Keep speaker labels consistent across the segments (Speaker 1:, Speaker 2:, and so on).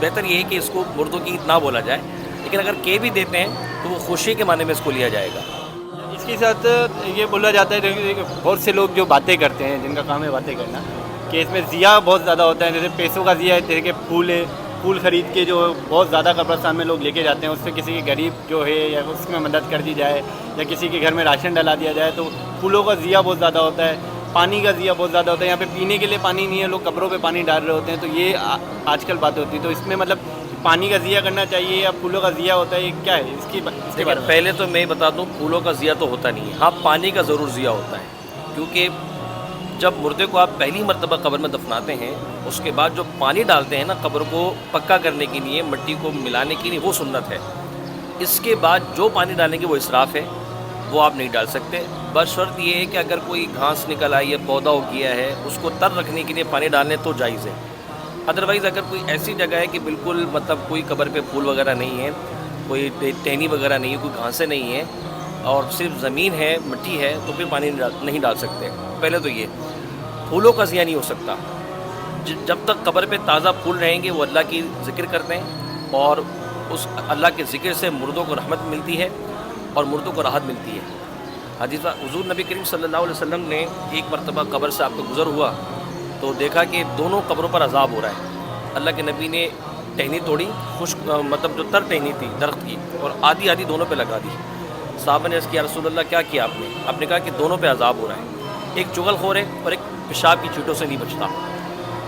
Speaker 1: بہتر یہ ہے کہ اس کو مردوں کی عید نہ بولا جائے، لیکن اگر کہہ بھی دیتے ہیں تو وہ خوشی کے معنی میں اس کو لیا جائے گا۔
Speaker 2: اس کے ساتھ یہ بولا جاتا ہے کہ بہت سے لوگ جو باتیں کرتے ہیں، جن کا کام ہے باتیں کرنا، کہ اس میں ضیاء بہت زیادہ ہوتا ہے، جیسے پیسوں کا ضیاء ہے، جیسے کہ پھول خرید کے جو بہت زیادہ قبرستان میں لوگ لے کے جاتے ہیں، اس سے کسی کے غریب جو ہے یا اس میں مدد کر دی جائے یا کسی کے گھر میں راشن ڈلا دیا جائے، تو پھولوں کا ضیاء بہت زیادہ ہوتا ہے، پانی کا ضیاء بہت زیادہ ہوتا ہے۔ یہاں پہ پینے کے لیے پانی نہیں ہے، لوگ قبروں پہ پانی ڈال رہے ہوتے ہیں، تو یہ آج کل باتیں ہوتی ہیں۔ تو اس میں مطلب پانی کا ضیاء کرنا چاہیے یا پھولوں کا ضیاء ہوتا ہے، یہ کیا ہے اس کے بارے میں؟
Speaker 1: پہلے تو میں بتا دوں، پھولوں کا ضیاء تو ہوتا نہیں ہے، ہاں پانی کا ضرور ضیاء ہوتا ہے، کیونکہ جب مردے کو آپ پہلی مرتبہ قبر میں دفناتے ہیں، اس کے بعد جو پانی ڈالتے ہیں نا قبر کو پکا کرنے کے لیے، مٹی کو ملانے کے لیے، وہ سنت ہے۔ اس کے بعد جو پانی ڈالیں گے وہ اسراف ہے، وہ آپ نہیں ڈال سکتے۔ بس شرط یہ ہے کہ اگر کوئی گھاس نکل آئی ہے، پودا ہو گیا ہے، اس کو تر رکھنے کے لیے پانی ڈالنے تو جائز ہے۔ ادروائز اگر کوئی ایسی جگہ ہے کہ بالکل مطلب کوئی قبر پہ پھول وغیرہ نہیں ہے، کوئی ٹہنی وغیرہ نہیں ہے، کوئی گھاسیں نہیں ہیں اور صرف زمین ہے، مٹی ہے، تو پھر پانی نہیں ڈال سکتے۔ پہلے تو یہ پھولوں کا ضیاء نہیں ہو سکتا۔ جب تک قبر پہ تازہ پھول رہیں گے وہ اللہ کی ذکر کرتے ہیں، اور اس اللہ کے ذکر سے مردوں کو رحمت ملتی ہے اور مردوں کو راحت ملتی ہے۔ حدیث حضور نبی کریم صلی اللہ علیہ وسلم نے ایک مرتبہ قبر سے آپ کو گزر ہوا تو دیکھا کہ دونوں قبروں پر عذاب ہو رہا ہے۔ اللہ کے نبی نے ٹہنی توڑی، خشک مطلب جو تر ٹہنی تھی درخت کی، اور آدھی آدھی دونوں پہ لگا دی۔ صحابہ نے عرض کیا رسول اللہ کیا کیا آپ نے کہا کہ دونوں پہ عذاب ہو رہا ہے، ایک چغل خور ہے اور ایک پیشاب کی چیٹوں سے نہیں بچتا۔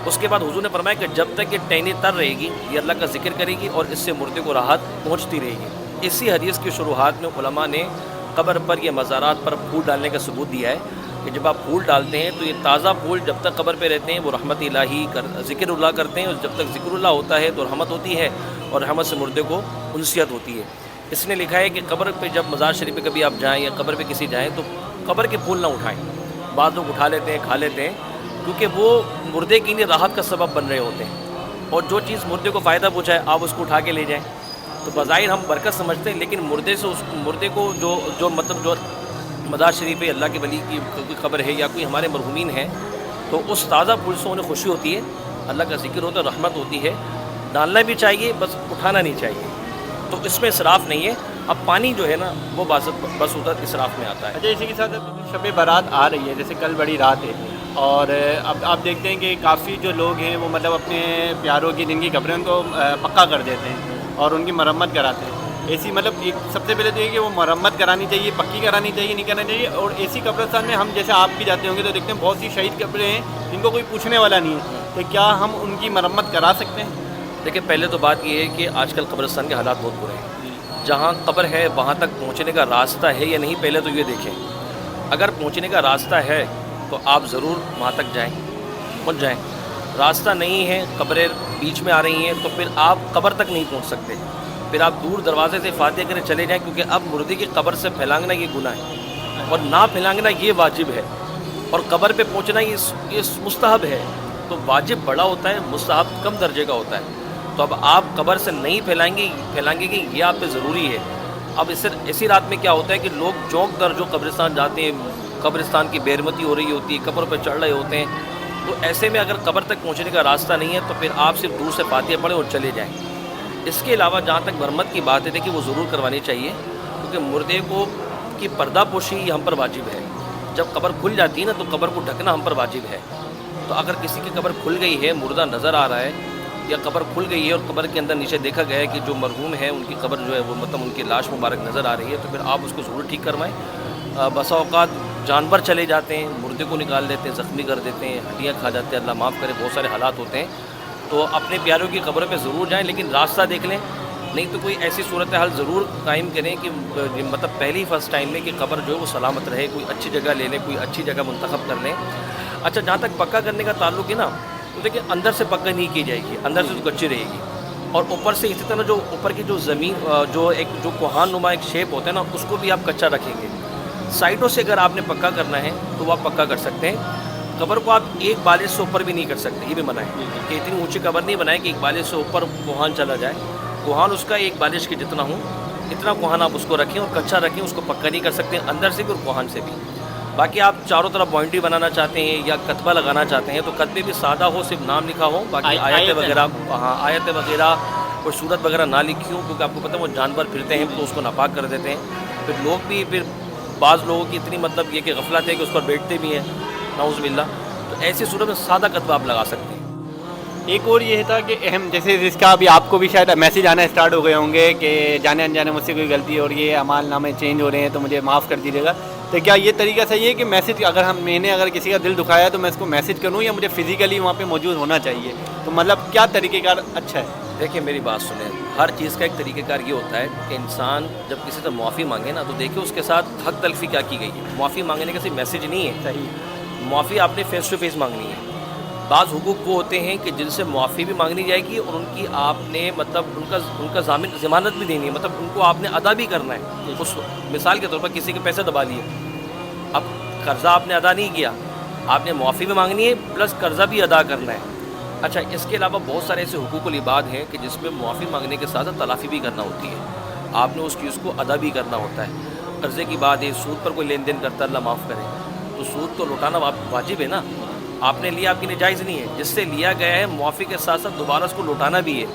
Speaker 1: اس کے بعد حضور نے فرمایا کہ جب تک یہ ٹہنی تر رہے گی یہ اللہ کا ذکر کرے گی اور اس سے مردے کو راحت پہنچتی رہے گی۔ اسی حدیث کی شروحات میں علماء نے قبر پر یا مزارات پر پھول ڈالنے کا ثبوت دیا ہے کہ جب آپ پھول ڈالتے ہیں تو یہ تازہ پھول جب تک قبر پہ رہتے ہیں وہ رحمت الہی ذکر اللہ کرتے ہیں، اور جب تک ذکر اللہ ہوتا ہے تو رحمت ہوتی ہے، اور رحمت سے مردے کو انسیت ہوتی ہے۔ اس نے لکھا ہے کہ قبر پہ جب مزار شریف پہ کبھی آپ جائیں یا قبر پہ کسی جائیں تو قبر کے پھول نہ اٹھائیں۔ بعض لوگ اٹھا لیتے ہیں، کھا لیتے ہیں، کیونکہ وہ مردے کے لیے راحت کا سبب بن رہے ہوتے ہیں، اور جو چیز مردے کو فائدہ پہنچائے آپ اس کو اٹھا کے لے جائیں تو بظاہر ہم برکت سمجھتے ہیں، لیکن مردے کو جو مطلب جو مزار شریف پہ اللہ کے ولی کی کوئی قبر ہے یا کوئی ہمارے مرحومین ہیں تو اس تازہ پھول سے انہیں خوشی ہوتی ہے، اللہ کا ذکر ہوتا ہے، رحمت ہوتی ہے۔ ڈالنا بھی چاہیے، بس اٹھانا نہیں چاہیے، تو اس میں اسراف نہیں ہے۔ اب پانی جو ہے نا وہ بس ادھر اسراف میں آتا ہے۔
Speaker 2: اچھا، اسی کے ساتھ شب برات آ رہی ہے، جیسے کل بڑی رات ہے، اور اب آپ دیکھتے ہیں کہ کافی جو لوگ ہیں وہ مطلب اپنے پیاروں کی جن کی قبریں ان کو پکا کر دیتے ہیں اور ان کی مرمت کراتے ہیں۔ ایسی مطلب ایک سب سے پہلے تو یہ کہ وہ مرمت کرانی چاہیے، پکی کرانی چاہیے، نہیں کرانی چاہیے۔ اور ایسی قبرستان میں ہم جیسے آپ بھی جاتے ہوں گے تو دیکھتے ہیں بہت سی شہید قبریں ہیں جن کو کوئی پوچھنے والا نہیں ہے، تو کیا ہم ان کی مرمت کرا سکتے ہیں؟
Speaker 1: دیکھیں، پہلے تو بات یہ ہے کہ آج کل قبرستان کے حالات بہت برے ہیں۔ جہاں قبر ہے وہاں تک پہنچنے کا راستہ ہے یا نہیں، پہلے تو یہ دیکھیں۔ اگر پہنچنے کا راستہ ہے تو آپ ضرور وہاں تک جائیں، پہنچ جائیں۔ راستہ نہیں ہے، قبریں بیچ میں آ رہی ہیں، تو پھر آپ قبر تک نہیں پہنچ سکتے، پھر آپ دور دروازے سے فاتحہ کرے چلے جائیں، کیونکہ اب مردے کی قبر سے پھیلانگنا یہ گناہ ہے، اور نہ پھیلانگنا یہ واجب ہے، اور قبر پہ پہنچنا یہ مستحب ہے۔ تو واجب بڑا ہوتا ہے، مستحب کم درجے کا ہوتا ہے۔ تو اب آپ قبر سے نہیں پھیلائیں گے یہ آپ پہ ضروری ہے۔ اب اسی رات میں کیا ہوتا ہے کہ لوگ چونک در جو قبرستان جاتے ہیں، قبرستان کی بیرمتی ہو رہی ہوتی ہے، قبر پہ چڑھ رہے ہوتے ہیں، تو ایسے میں اگر قبر تک پہنچنے کا راستہ نہیں ہے تو پھر آپ صرف دور سے فاتحہ پڑھیں اور چلے جائیں۔ اس کے علاوہ جہاں تک مرمت کی بات ہے کہ وہ ضرور کروانی چاہیے، کیونکہ مردے کی پردہ پوشی یہ ہم پر واجب ہے۔ جب قبر کھل جاتی ہے نا تو قبر کو ڈھکنا ہم پر واجب ہے۔ تو اگر کسی کی قبر کھل گئی ہے، مردہ نظر آ رہا ہے، یا قبر کھل گئی ہے اور قبر کے اندر نیچے دیکھا گیا ہے کہ جو مرحوم ہے ان کی قبر جو ہے وہ مطلب ان کی لاش مبارک نظر آ رہی ہے، تو پھر آپ اس کو ضرور ٹھیک کروائیں۔ بسا اوقات جانور چلے جاتے ہیں، مردے کو نکال دیتے ہیں، زخمی کر دیتے ہیں، ہڈیاں کھا جاتے ہیں، اللہ معاف کرے، بہت سارے حالات ہوتے ہیں۔ تو اپنے پیاروں کی قبروں پہ ضرور جائیں، لیکن راستہ دیکھ لیں، نہیں تو کوئی ایسی صورتحال ضرور قائم کریں کہ مطلب پہلی فرسٹ ٹائم میں کہ قبر جو ہے وہ سلامت رہے، کوئی اچھی جگہ لے لیں، کوئی اچھی جگہ منتخب کر لیں۔ اچھا، جہاں تک پکا کرنے کا تعلق ہے نا، تو دیکھیں اندر سے پکا نہیں کی جائے گی، اندر سے تو کچی رہے گی، اور اوپر سے اسی طرح جو اوپر کی جو زمین جو کوہان نما ایک شیپ ہوتا ہے نا، اس کو بھی آپ کچا رکھیں گے۔ سائڈوں سے اگر آپ نے پکا کرنا ہے تو وہ آپ پکا کر سکتے ہیں۔ قبر کو آپ ایک بالش سے اوپر بھی نہیں کر سکتے، یہ بھی منع ہے کہ اتنی اونچی قبر نہیں بنائیں کہ ایک بالش سے اوپر کوہان چلا جائے۔ کوہان اس کا ایک بالش کے جتنا اتنا کوہان آپ اس کو رکھیں اور کچا رکھیں، اس کو پکا نہیں کر سکتے اندر سے بھی اور کوہان سے بھی۔ باقی آپ چاروں طرف باؤنڈری بنانا چاہتے ہیں یا کتبہ لگانا چاہتے ہیں تو کتبے بھی سادہ ہو, صرف نام لکھا ہو, باقی آیتیں وغیرہ, ہاں آیتیں وغیرہ کوئی صورت وغیرہ نہ لکھی ہوں, کیونکہ آپ کو پتہ ہے وہ جانور پھرتے ہیں تو اس کو ناپاک کر دیتے ہیں. پھر لوگ بھی, پھر بعض لوگوں کی اتنی مطلب یہ کہ غفلت ہے کہ اس پر بیٹھتے بھی ہیں, نعوذ باللہ. تو ایسی صورت میں سادہ کتبہ آپ لگا سکتے ہیں.
Speaker 2: ایک اور یہ تھا کہ اہم جیسے جس کا ابھی آپ کو بھی شاید میسیج آنا اسٹارٹ ہو گئے ہوں گے کہ جانے انجانے مجھ سے کوئی غلطی ہے اور یہ اعمال نامے چینج ہو رہے ہیں تو مجھے معاف کر دیجیے گا, تو کیا یہ طریقہ صحیح ہے کہ میسیج اگر میں نے کسی کا دل دکھایا تو میں اس کو میسیج کروں یا مجھے فزیکلی وہاں پہ موجود ہونا چاہیے؟ تو مطلب کیا طریقہ کار اچھا ہے؟
Speaker 1: دیکھیں میری بات سنیں, ہر چیز کا ایک طریقہ کار یہ ہوتا ہے کہ انسان جب کسی سے معافی مانگے نا تو دیکھیں اس کے ساتھ حق تلفی کیا کی گئی ہے. معافی مانگنے کا صرف میسیج نہیں ہے,
Speaker 2: صحیح,
Speaker 1: معافی آپ نے فیس ٹو فیس مانگنی ہے. بعض حقوق وہ ہوتے ہیں کہ جن سے معافی بھی مانگنی جائے گی اور ان کی آپ نے مطلب ان کا ضمانت بھی دینی ہے, مطلب ان کو آپ نے ادا بھی کرنا ہے. اس مثال کے طور پر کسی کے پیسے دبا لیے, اب قرضہ آپ نے ادا نہیں کیا, آپ نے معافی بھی مانگنی ہے پلس قرضہ بھی ادا کرنا ہے. اچھا, اس کے علاوہ بہت سارے ایسے حقوق العباد ہیں کہ جس میں معافی مانگنے کے ساتھ ساتھ تلافی بھی کرنا ہوتی ہے. آپ نے اس چیز کو ادا بھی کرنا ہوتا ہے. قرضے کی بات ہے, سود پر کوئی لین دین کرتا ہے اللہ معاف کرے, تو سود تو لوٹانا واجب ہے نا. آپ نے لیا, آپ کی لیے جائز نہیں ہے. جس سے لیا گیا ہے معافی کے ساتھ ساتھ دوبارہ اس کو لوٹانا بھی ہے.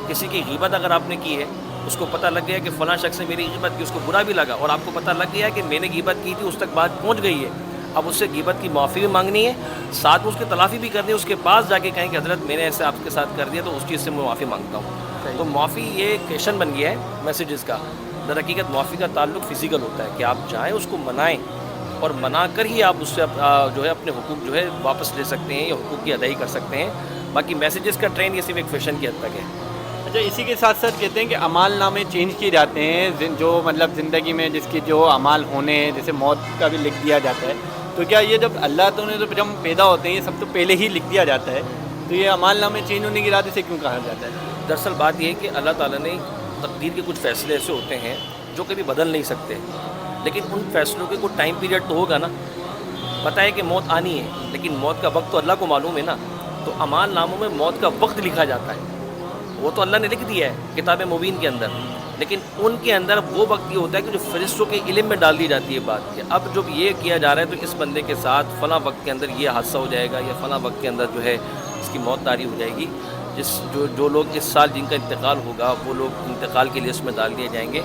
Speaker 1: کسی کی غیبت اگر آپ نے کی ہے, اس کو پتہ لگ گیا کہ فلاں شخص نے میری غیبت کی, اس کو برا بھی لگا اور آپ کو پتہ لگ گیا کہ میں نے غیبت کی تھی, اس تک بات پہنچ گئی ہے, اب اس سے غیبت کی معافی بھی مانگنی ہے, ساتھ میں اس کی تلافی بھی کرنی ہے. اس کے پاس جا کے کہیں کہ حضرت میں نے ایسے آپ کے ساتھ کر دیا تو اس چیز سے میں معافی مانگتا ہوں. تو معافی یہ ایک فیشن بن گیا ہے میسیجز کا. در حقیقت معافی کا تعلق فزیکل ہوتا ہے کہ آپ جائیں اس کو منائیں اور منا کر ہی آپ اس سے جو ہے اپنے حقوق جو ہے واپس لے سکتے ہیں یا حقوق کی ادائی کر سکتے ہیں. باقی میسیجز کا ٹرینڈ یہ صرف ایک فیشن کی حد تک ہے.
Speaker 2: اچھا, اسی کے ساتھ ساتھ کہتے ہیں کہ اعمال نامے چینج کیے جاتے ہیں, جو مطلب زندگی میں جس کی جو اعمال ہونے ہیں, جیسے موت کا بھی لکھ دیا جاتا ہے. تو کیا یہ جب اللہ تو نے جب ہم پیدا ہوتے ہیں یہ سب تو پہلے ہی لکھ دیا جاتا ہے, تو یہ اعمال نامے چینج ہونے کی ارادے سے کیوں کہا جاتا ہے؟
Speaker 1: دراصل بات یہ ہے کہ اللہ تعالیٰ نے تقدیر کے کچھ فیصلے ایسے ہوتے ہیں جو کبھی بدل نہیں سکتے, لیکن ان فیصلوں کے کوئی ٹائم پیریڈ تو ہوگا نا. پتہ ہے کہ موت آنی ہے, لیکن موت کا وقت تو اللہ کو معلوم ہے نا. تو اعمال ناموں میں موت کا وقت لکھا جاتا ہے, وہ تو اللہ نے لکھ دیا ہے کتاب مبین کے اندر, لیکن ان کے اندر وہ وقت یہ ہوتا ہے کہ جو فرشتوں کے علم میں ڈال دی جاتی ہے بات کہ اب جب یہ کیا جا رہا ہے تو اس بندے کے ساتھ فلاں وقت کے اندر یہ حادثہ ہو جائے گا یا فلاں وقت کے اندر جو ہے اس کی موت طاری ہو جائے گی. جو لوگ اس سال جن کا انتقال ہوگا وہ لوگ انتقال کے لیے اس میں ڈال دیے جائیں گے.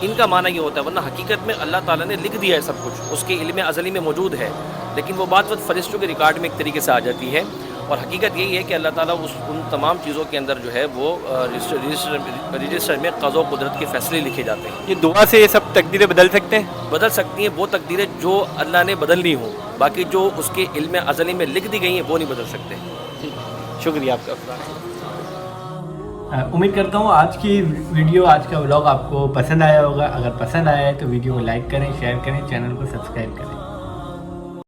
Speaker 1: ان کا معنی یہ ہوتا ہے, ورنہ حقیقت میں اللہ تعالیٰ نے لکھ دیا ہے سب کچھ, اس کے علم ازلی میں موجود ہے, لیکن وہ بات فرشتوں کے ریکارڈ میں ایک طریقے سے آ جاتی ہے. اور حقیقت یہی ہے کہ اللہ تعالیٰ ان تمام چیزوں کے اندر جو ہے وہ رجسٹر میں قضا و قدرت کے فیصلے لکھے جاتے ہیں.
Speaker 2: یہ دعا سے یہ سب تقدیریں بدل سکتے ہیں؟
Speaker 1: بدل سکتی ہیں وہ تقدیریں جو اللہ نے بدلنی ہوں, باقی جو اس کے علم ازلی میں لکھ دی گئی ہیں وہ نہیں بدل سکتے.
Speaker 2: شکریہ آپ کا.
Speaker 3: امید کرتا ہوں آج کی ویڈیو, آج کا ولاگ آپ کو پسند آیا ہوگا. اگر پسند آیا ہے تو ویڈیو کو لائک کریں, شیئر کریں, چینل کو سبسکرائب کریں.